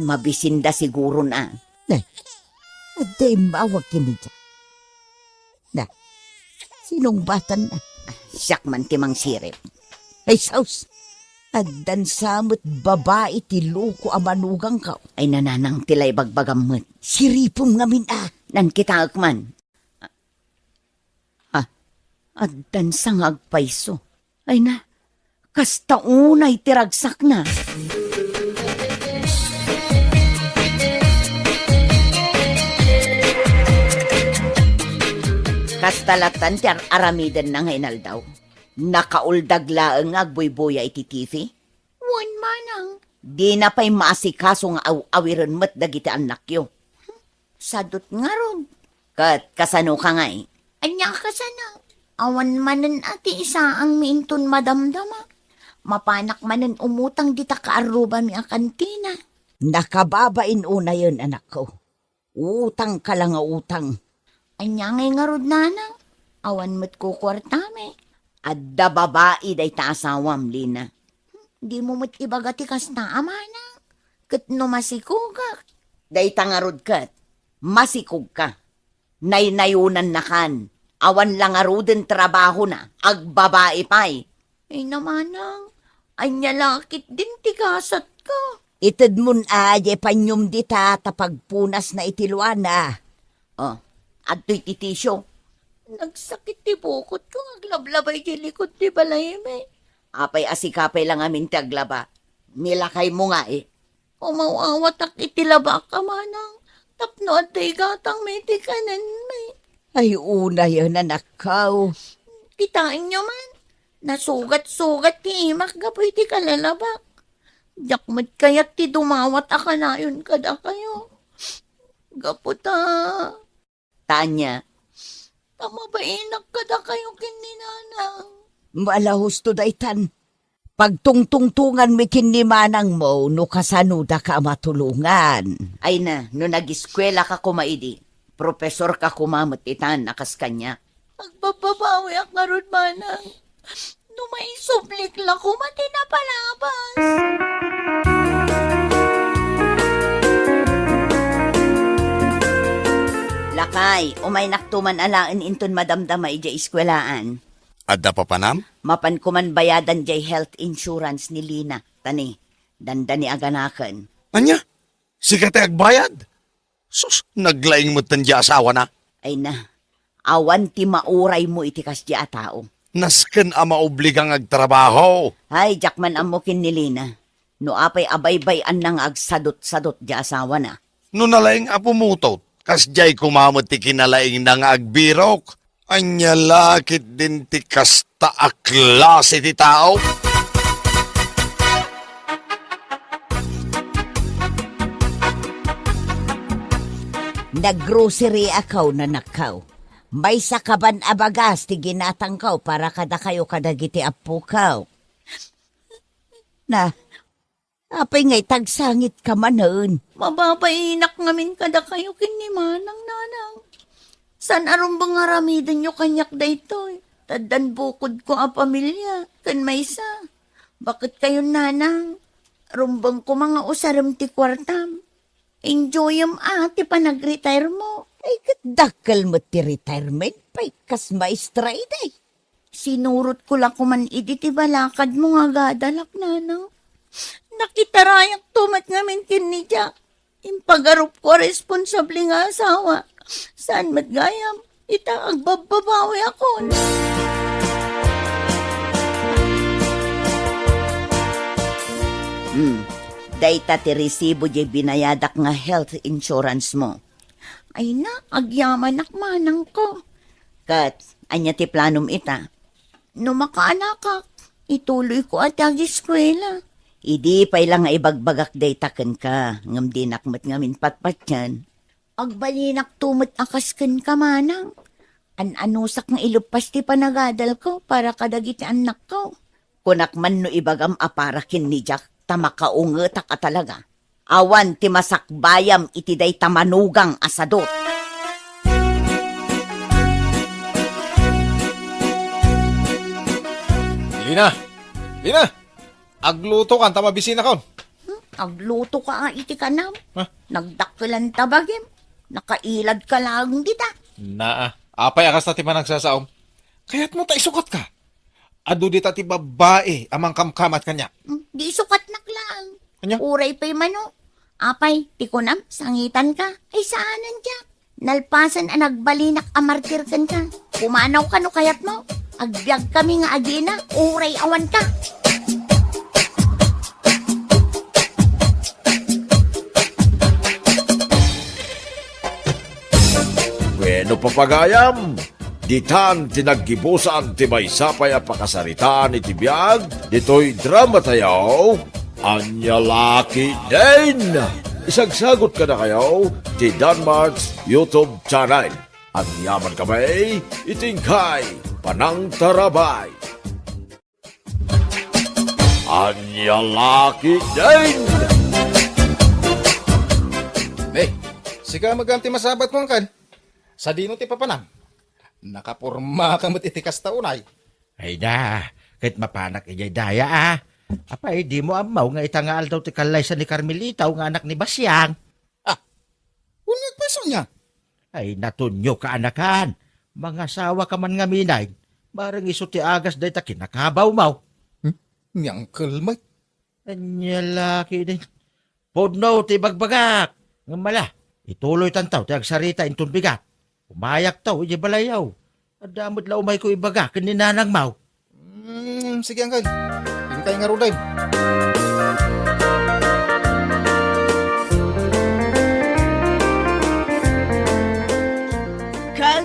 Mabisinda siguro na. Na, aday mawag kini Jack. Na, sinong batan na? Siyak man timang sirip. Ay sus, addan samot babae ti luko amanugang ka. Ay nananang tilay bagbagamot. Siripom ngamin nan kita agman. Addan sang agpaiso. Ay na, kasta unay tiragsak na. Kastalatan ti aramidan na ngayon daw. Nakauldag laeng agbuybuya iti TV. Wan manang. Di na pa'y maasikaso nga awiran mat dagiti anak yo. Sadot nga ron. Kat kasano ka nga Anya kasana. Awan manan ati isa ang miinton madamdama. Mapanak manan umutang di ta kaaruba mi a kantina. Nakababain una yun anak ko. Utang ka lang nga utang. Anya ngay nga rod nanang. Awan mo't ko kwartame. Adda babae day ta asawam, Lina. Di mo mo't ibagati kas na amana. Kat no masikugak. Day ta nga rod kat. Masikug ka. Naynayunan na kan. Awan lang nga rodin trabaho na. Agbabae pa'y. Ay namanang. Anya lakit din tigasat ka. Itad mun aje panyum di ta tapagpunas na itiluan na. Oh. At to'y titisyo. Nagsakit ti bukot ko, aglablabay di likod ti balay me. Apay asikapay lang amin ti aglaba. Milakay mo nga Umawawat ak itilaba ka manang. Tapno at tay gatang may tikanan may. Ay una yun nanakaw. Kitain nyo man. Nasugat-sugat ti imak gapoy ti kalalabak. Jakmat kaya't ti dumawat aka na yun kada kayo. Gaputa. Tanya, tamabainak kada kayo kininanang. Malahos to daytan. Pagtungtungtungan mi kinimanang mo, no kasanuda ka matulungan. Ay na, no nag-eskwela ka kumaidi, profesor ka kumamot itan akas kanya. Magbababawi ak nga ron manang. No maisublik la ko matinapalabas. Lakay, umay naktuman alaan inton madamdamay jay iskwelaan. Adda pa panam? Mapan kuman bayadan jay health insurance ni Lina. Tani, danda ni aganakan. Anya? Sikat agbayad? Sus, naglaing mo tandya asawa na. Ay na, awan ti mauray mo iti kasya tao. Nasken ama obligang agtrabaho. Ay, jakman amukin ni Lina. No apay abaybay-an nang agsadot-sadot di asawa na. No nalaing apumutot, kasjay kumamot ti kinalaing nang agbirok. Anya lakit din ti kasta aklase ti tao. Naggrocery akaw na nakaw. May sakaban abagas ti ginatangkaw para kada kayo kadagiti apukaw. Na, apay nga'y tagsangit ka manon. Mababainak ngamin kada kayo kinimanang nanang. San aron bang aramidan nyo kanyak da ito? Tadan bukod ko a pamilya, kan maysa. Bakit kayo nanang? Rumbang ko mga usaram ti kwartam. Enjoy ti panag-retire mo. Ay, kadakal mo ti retirement pa'y kas maestra iday. Sinurot ko lang kuman iti balakad mo nga gadalak na, no? Nakitarayak tumat ngamin kin ni Jack. Impagarup ko responsable nga asawa. Saan matgayam? Ita agbababawi ako. Dayta ti resibo di binayadak nga health insurance mo. Ay na, agyaman manang ko. Kat, anya ti planom ita. No makaanakak, ituloy ko at ag-eskwela. Idi pa'y lang nga ibagbagak dayta ken ka, ngam di nakmat ngamin patpat yan. Agbalinak tumot akas ken ka manang. An-anusak nga ilupas ti panagadal ko para kadagiti anak ko. Kunak man no ibagam aparakin ni Jack, tamakaungetak ka talaga. Awan ti masakbayam iti day tamanugang asadot. Lina! Lina! Agluto ka, tamabisina kon. Agluto ka iti kanam. Ha? Nagdakilan tabagim. Nakailad ka lang dita. Naa, apay akas na ti managsasaom. Kaya't mo ta isukat ka. Adu di ta ti babae amang kamkamat kanya. Di sukat naklang. Anya? Uray pa'y mano. Apay, tikunam, sangitan ka. Ay saanan dya. Nalpasan ang nagbalinak amartir kan ka. Pumanaw ka no kayat mo. Agbyag kami nga agina. Uray awan ka. Bueno papagayam, ditan tinaggibusan ti maysapay a pakasaritaan iti biag, dito'y drama tayaw, Anya Laki din! Isagsagot ka na kayo ti Danmarks YouTube channel. At yaman kami, itingkay, panang tarabay. Anya Laki din! Eh, siga maganti masabat mo kan. Sa dino ti papanam. Nakapurma ka mo't itikas taunay. Ay da, kahit mapanak ijay daya Apay, di mo amaw nga itangaal daw ti kalay sa ni Carmelita nga anak ni Basyang. Unyag peso niya. Ay, natunyo ka anakan. Mga sawa ka man nga minay. Barang iso ti agas day ta kinakabaw mau. Niyang kalmay. Anya laki din. Podno ti bagbagak. Nga mala, ituloy tantaw ti agsarita intun bigat. Umayak taw, ijay balayaw. Adamod la umay ko ibagak ni nanang mau. Sige angkal. Hintay nga ruday. Kal,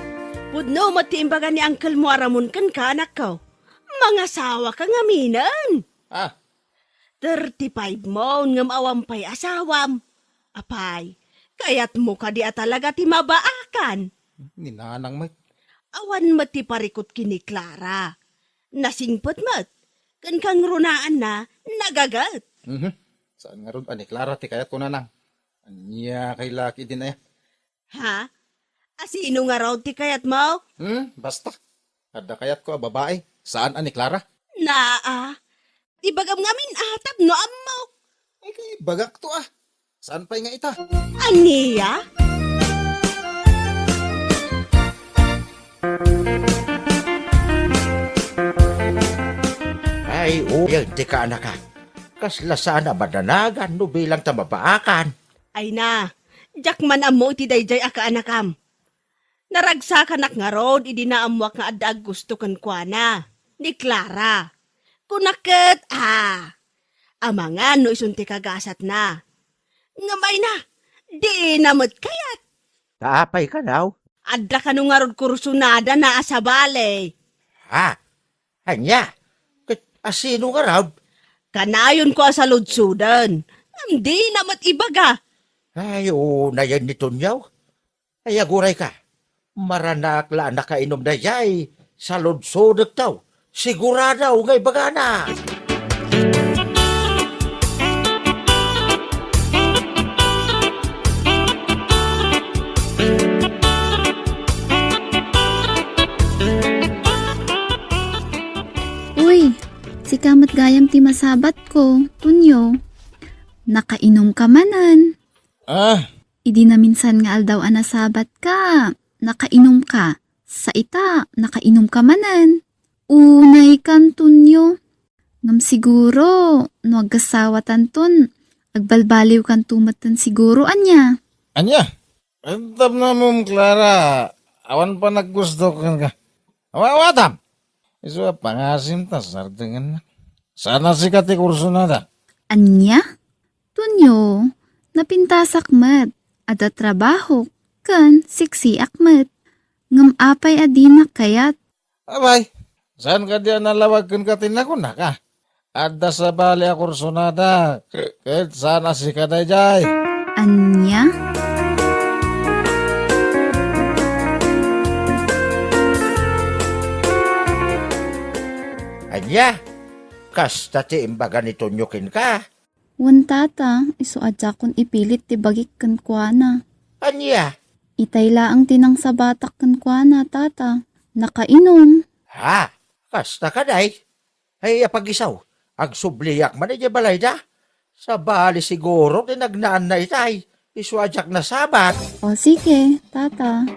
pudno matiimbaga ni Uncle mo aramon kan ka anak ko. Mga sawa ka nga minan. 35 mo ngam awampay asawam. Apay, kayat mo ka di talaga ti mabaakan. Ninanang may. Awan mati parikot kini Clara. Nasingpot mat. Kan kang runaan na nagagat. Saan nga ron? Ani, Clara, ti kayat ko nanang. Anya kay Laki din na yan. Ha? Asino nga raw ti kayat mo? Basta. Ada kayat ko, babae. Saan ani, Clara? Naa. Ibagam ngamin atab no amaw. Ay, kay bagak to Saan pa nga ita? Aniya? Ay, uyag ti ka anakan. Kasla sana badanagan no bilang tamabaakan. Ay na, jakman amo iti dayjay aka anakam. Naragsa ka nak nga rod, idinaamwak nga adag gusto kan kuana. Ni Clara. Kunaket, amangan no isunti kagasat na. Ngamay na, di namot kayat. Kaapay ka daw. Adda ka no nga rod kursunada na asabale. Anya, asino nga raw? Kanayon ko sa lutsudan. Hindi namat ibaga. Ay, na yan ni Tunyaw. Ay, aguray ka. Maranak la nakainom na yay. Sa lodsodag taw. Siguradaw ngay bagana. Uy, si kamat gayam ti masabat ko, Tunyo. Nakainom ka manan. Idi na minsan nga aldaw anasabat ka. Nakainom ka. Sa ita, nakainom ka manan. Unay kan tunyo. Ngam siguro, no agkasawatan ton, agbalbaliw kan tumatan siguro anya. Anya? Antam na mong Clara. Awan pa naggusto ka. Awatam. Iso pangasim ta sardengan na. Sana si kati kurso na da. Anya? Tunyo, napintasak mat, ada trabaho, kan siksi akmat. Ngam apay adina kayat. Abay, saan ka diyan nalawag kan katin ako na ka? Ada sa bali a kurso na da. Kahit sana si kaday jay. Anya? Anya? Kas tati imbaga ni Tonyokin ka. Wan tata, iso adya kon ipilit ti bagik kan kuana. Anya? Itay laang tinang sa batak kan kuana tata. Nakainom. Ha? Kasta ka day? Ay apagisaw. Ag subliyak man ay balay da. Sa bali siguro tinagnaan na itay. Iswadyak na sabat. O sige, tata.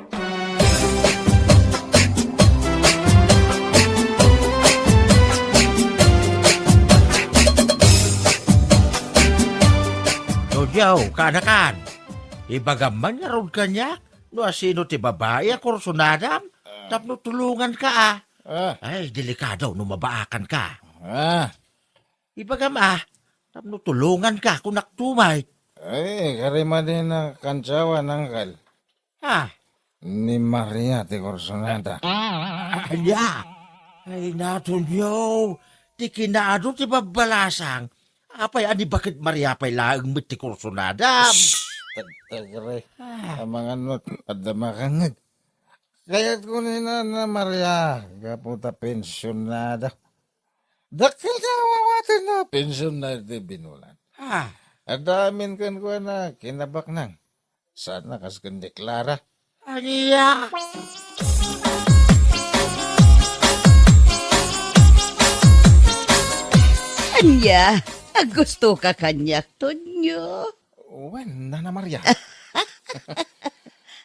Yaw, kanakan. Ibagaman nga ron kanya. No asino ti babae a kursunadam. Tapno tulungan ka Ay, delikado no mabaakan ka. Ibagam tapno tulungan ka kung naktumay. Ay, karima din na kantsawa ng kal. Ha? Ni Maria ti Corsonada. Anya? Ay, natunyo. Ti kinado ti babalasang. Apay, ani bakit Maria pa'y laang mit ti kursunadam? Tagare. Amangan mo at damakangag. Kaya't ko na Maria. Kaputa pensyonada. Dakil ka awawatin na pensyonada ti binulan. Ha? At damin kan ko na kinabak nang. Sana kas kundi Clara. Anya? Anya, gusto ka kanyak, Tonyo. Wen, Nana Maria.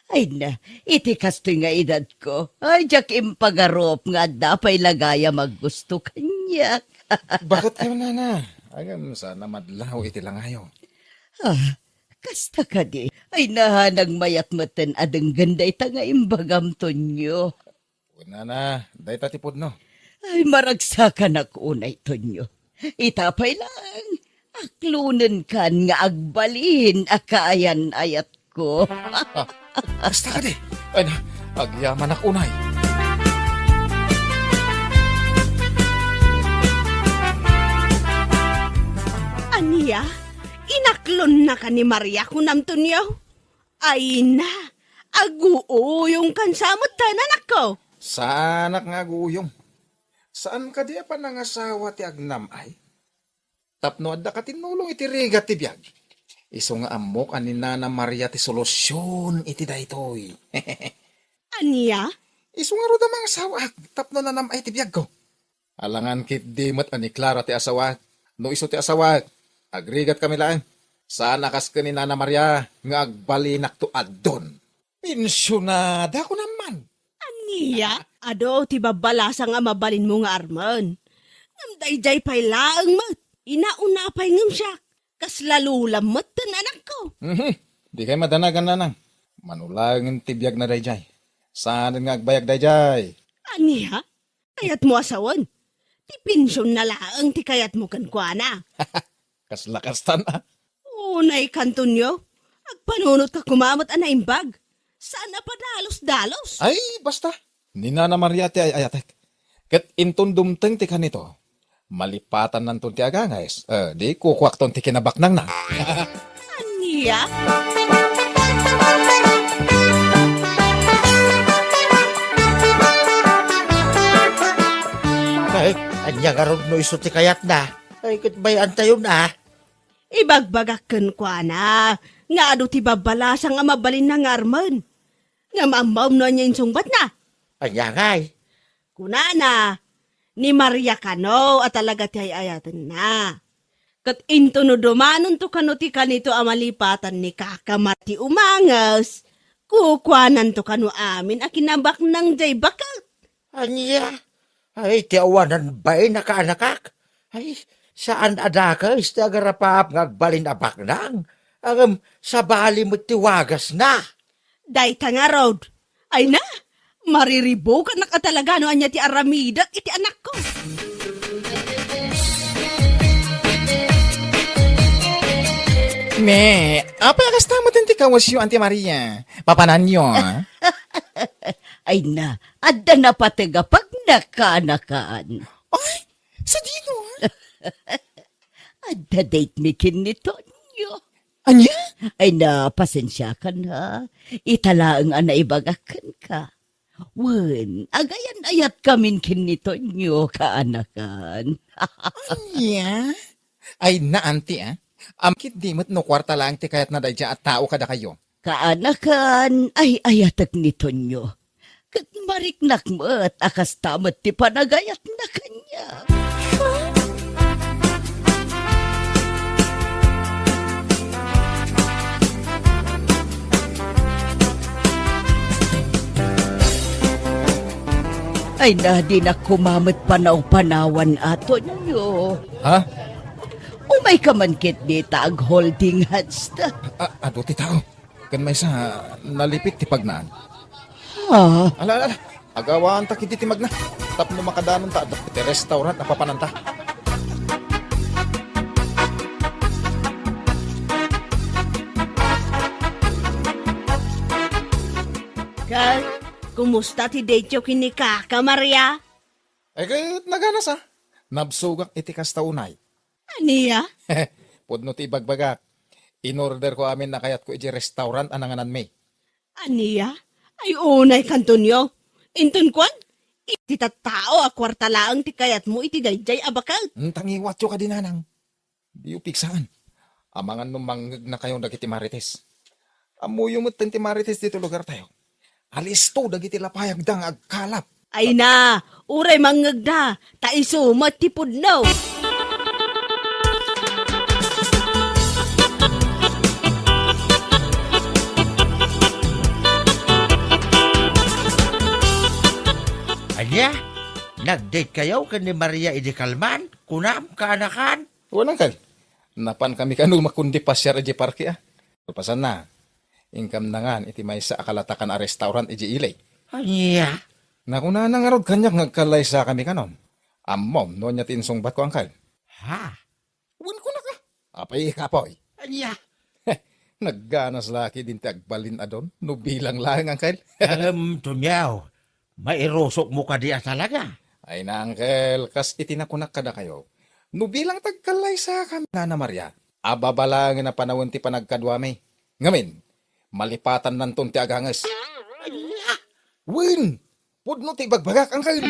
Ay na, iti kastoy nga edad ko. Ay, jak impagarop nga dapay lagaya maggusto kanyak. Bakit kayo, Nana? Agam sana madlaw iti lang ayo. Kasta ka di. Ay nahanag mayat maten adang ganda ita nga imbagam, Tonyo. Nana, day tatipod no. Ay maragsakan ako unay, Tonyo. Itapay lang. Aklunan kan nga agbalin akaayan ayat ko. Basta ka di. Ay na, agyaman akunay. Aniya, inaklon na ka ni Maria kunam tunyaw. Ay na, aguuyong kansamot tanan ako. Saanak nga guyong. Saan ka di pa nangasawa ti agnam ay? Tapno adda ka tinulong iti rigat ti biyag. Iso nga amok ani Nana Maria ti solusyon iti daytoy. Aniya? Iso nga roda mga asawa tapno na nam ay ti biyag ko. Alangan kit di mat ani Clara ti asawa. No iso ti asawa. Agrigat kami lang. Sana kas ka ni Nana Maria nga agbalinak to addon. Pensyonada ko naman. Aniya? Ado, ti babalasa nga mabalin mo nga arman. Ngam dayjay pay laang mat. Inauna pay ngam siya. Kas lalulam mat anak ko. Di kayo madanagan na nang. Manulangin tibiyag na dayjay. Saan nga agbayag dayjay? Aniya? Kayat mo asawan. Ti pensyon na laang ti kayat mo kankwana. Kaslakastan na. Unay kanton nyo. Agpanunot ka kumamot anaimbag. Sana pa dalos-dalos. Ay, basta. Ni Nana Maria ti ay ayatek. Kat inton dumteng ti kanito. Malipatan nanton ti agangayes. Di kukwak ton ti kinabaknang na. Aniya? Ay, anya nga ron no iso ti kayat na. Ay, kitbayan tayo na. Ibagbagakan kwa na. Nga ado ti babalasa nga mabalin na nga arman. Nga mamaw no niya insungbat na. Anya ngay. Kunana, ni Maria kano at talaga ti ayatan na. Kat into no dumanon to kano ti kanito amalipatan ni kakamati umangas. Kukwanan to kano amin a kinabak ng jay bakat. Anya? Ay, tiawanan ba'y nakaanakak? Ay, saan adaka istagarapap ngagbalin abak nang? Sa bali mo tiwagas na. Day ta nga, Rod. Ay na, mariribo ka na ka talaga no anya ti Aramida iti anak ko. Me, apa yang kasta mo din ti kawas yung Auntie Maria? Papanan nyo, Ay na, adda na patiga pag nakanakaan. Ay, sa dino, Adda date mi kinito nyo. Anya? Ay na, pasensya ka na. Italaang ana ibagakan ka. Wen, agayan ayat kamin kinito nyo kaanakan. Anya? Ay na, Auntie, Amkit dimot no kwarta lang ti kayat na dayja at tao kada kayo. Kaanakan, ay ayatak nito nyo. Kat mariknak mo at akas tamat ti panagayat na kanya. Ay na, di na kumamit panaw-panawan ato nyo. Ha? Umay ka man kit di tag holding hands ta. Ado ti tao. Kan may sa nalipit ti pagnaan. Ha? Ala. Agawaan ta kiti ti magna. Tapno makadanon ta. Ti restaurant na papananta. Kal, kumusta ti Dejo kini Kaka Maria? Ay kayat naganas Nabsugak iti kastaunay. Aniya? Pudno ti bagbagak. In-order ko amin na kayat ko iti restaurant ananganan me. Aniya? Ay unay kantonyo. Inton kwan? Iti tattao a kwarta laang ti kayat mo iti dayjay abakal. Tangiwat yo ka dinanang. Di upiksaan. Amangan numanggag na kayong dagiti marites. Amuyo mo ti marites dito lugar tayo. Alisto dagiti lapayag dang agkalap. Ay na, uray mangagda, taiso matipod no. Anya, nag-date kayo kan ni Maria Idikalman? Kunam, kaanakan? Walang kal. Napan kami kanu makundi pasyar iji parke Pasan na. Ingkam nangan iti may sa akalatakan a restaurant iji ilay. Anya, Nakuna na nga rod kanyak ngagkalay sa kami kanon. Ammom, no niya tinsong bat ko angkal. ha? Uwan ko na ka. Apay kapoy. Anya, Nagganas laki din ti agbalin adon. No bilang lang angkal. tunyaw, mairosok mo ka diya talaga. Ay na angkel, kas itinakunak kada kayo. No bilang tagkalay sa kami na Maria. Ababalangin na panawin ti panagkadwami. Ngamin, malipatan nanton ti aganges. Win! Pudno ti bagbagak angkel.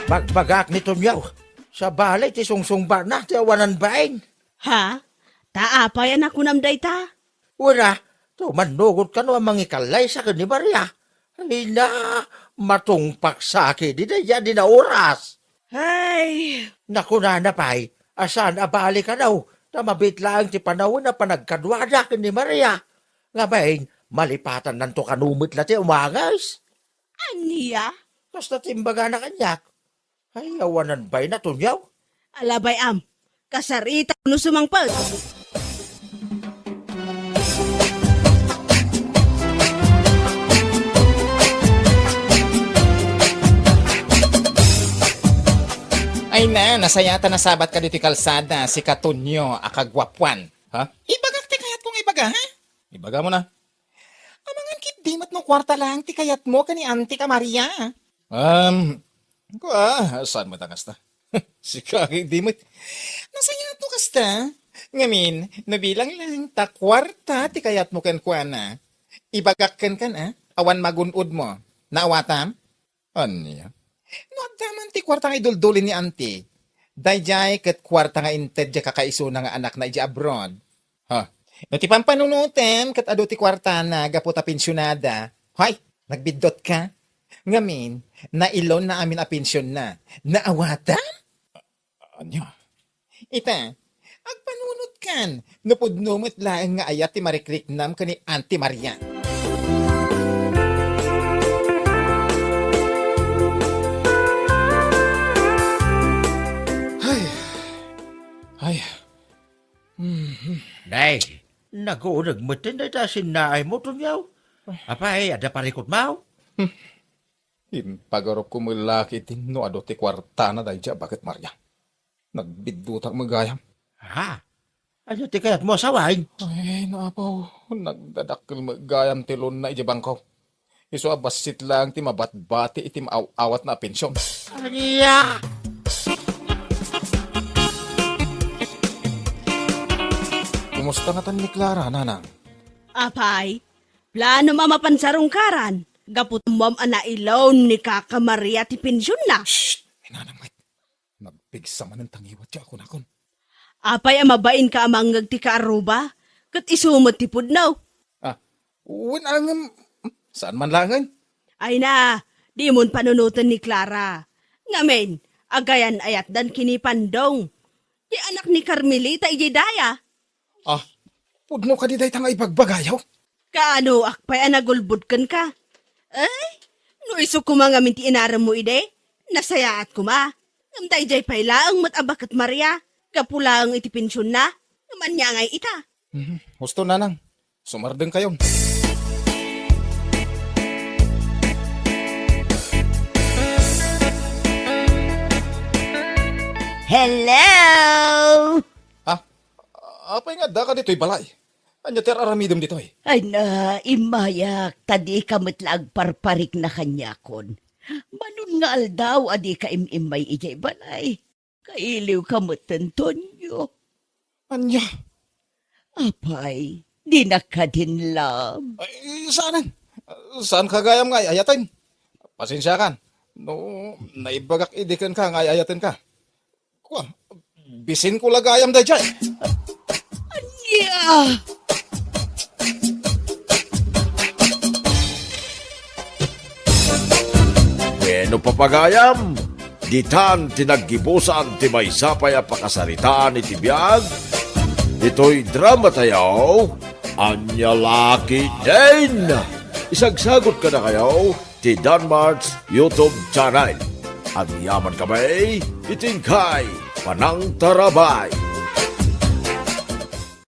Bagbagak ni tunyaw, sa balay ti sungsungba na ti awanan baing. Ha? Taapayan ako namday ta. Wala, to manugot ka no ang mangikalay sa ni Maria. Ay na, matungpak sa akin, di na yan, di na oras. Ay, Naku na pay, asan abali ka daw, na mabitlaan ti panahon na panagkadwada ni Maria. Nga baing, malipatan nanto kanumit na ti umangas. aniya? Basta timbaga na kanyak. Ay, awanan ba'y na tunyaw? Alabay kasarita no sumangpag. Ay na, nasayata na sabat ka dito kalsada, si Katunyo, akagwapwan. Ha? Ibagak ti kayat kong ibaga, ha? Ibaga mo na. Amangan kit dimat no kwarta lang ti kayat mo kani Auntie ka Maria. Saan mo ta kasta? Si Kaki dimit. Nasayato kasta. Ngamin, nabilang lang ta kwarta ti kayat mo kan kuana. Ibagak kan awan magunod mo. Naawatam? Anya? No, daman ti kwarta nga iduldulin ni Auntie. Dayjay kat kwarta nga inted ja kakaiso na nga anak na ija abroad. Ha? No, ti pampanunutem kat ado ti kwarta na gaputa pensyonada. Hoy, nagbidot ka? Ngamin, nailon na amin a pensyon na. Naawatan? Anyo? Ita, agpanunot kan. Napudnumot lang nga ayat ti marikriknam ka ni Auntie Maria. Ay, Day, naguunag mo tin na sinaay mo tunyaw. Apay, ada parikot mo. pagorop ko mulaki tin no ado ti kwarta na dayja bakit Maria. Nagbidutang magayam. Ha? Ano ti kayat mo asawain? Ay, naapaw. Nagdadakil magayam ti lon na ijabang ko. Iso abasit lang ti mabatbati iti awat na pensyon. Anya! Kumusta nga tan ni Clara, nanang? Apay, plano mamapansarong karan. Gaput mom ana ilaw ni Kaka Maria ti pensyon na. Shh! Nanang, wait. Nagpigsa man ang tangiwat siya ako nakon. Apay amabain ka amangag ti kaaruba. Kat isumot ti pudnaw. Winangam. Saan man langan? Ay na, di mon panunutan ni Clara. Ngamen, agayan ayat dan kinipandong. Di anak ni Carmelita ijidaya. Pudno ka di day tanga ipagbagayaw. Kaano akpay anagulbudkan ka? Ay, no iso kumangamin ti inaram mo ide. Nasayaat kuma. Amday jay payla ang matabakat Maria. Kapula ang itipensyon na. Naman niya ngay ita. Gusto nanang. Sumardeng kayong. Hello! Apay nga da ka dito'y balay. Anya ter aramidom dito'y. Ay na, imayak, tadi ka matlag parparik na kanyakon. Manon nga aldaw, adi ka imimay ijay balay. Kailiw ka matantonyo. Anya? Apay, di na ka din lam. Ay, saanan? Saan ka gayam nga ayatin? Pasensya kan. No, naibagak idikan ka nga ayatin ka. Kuha, bisin ko lagayam da dyan. Yeah! Bueno papagayam, ditan tinaggibusan ti may sapay a pakasaritaan iti biyag, ito'y drama tayaw, Anya Laki din! Isagsagot ka na kayo ti Danmar's YouTube channel. Ang yaman kamay, itingkay, panang tarabay.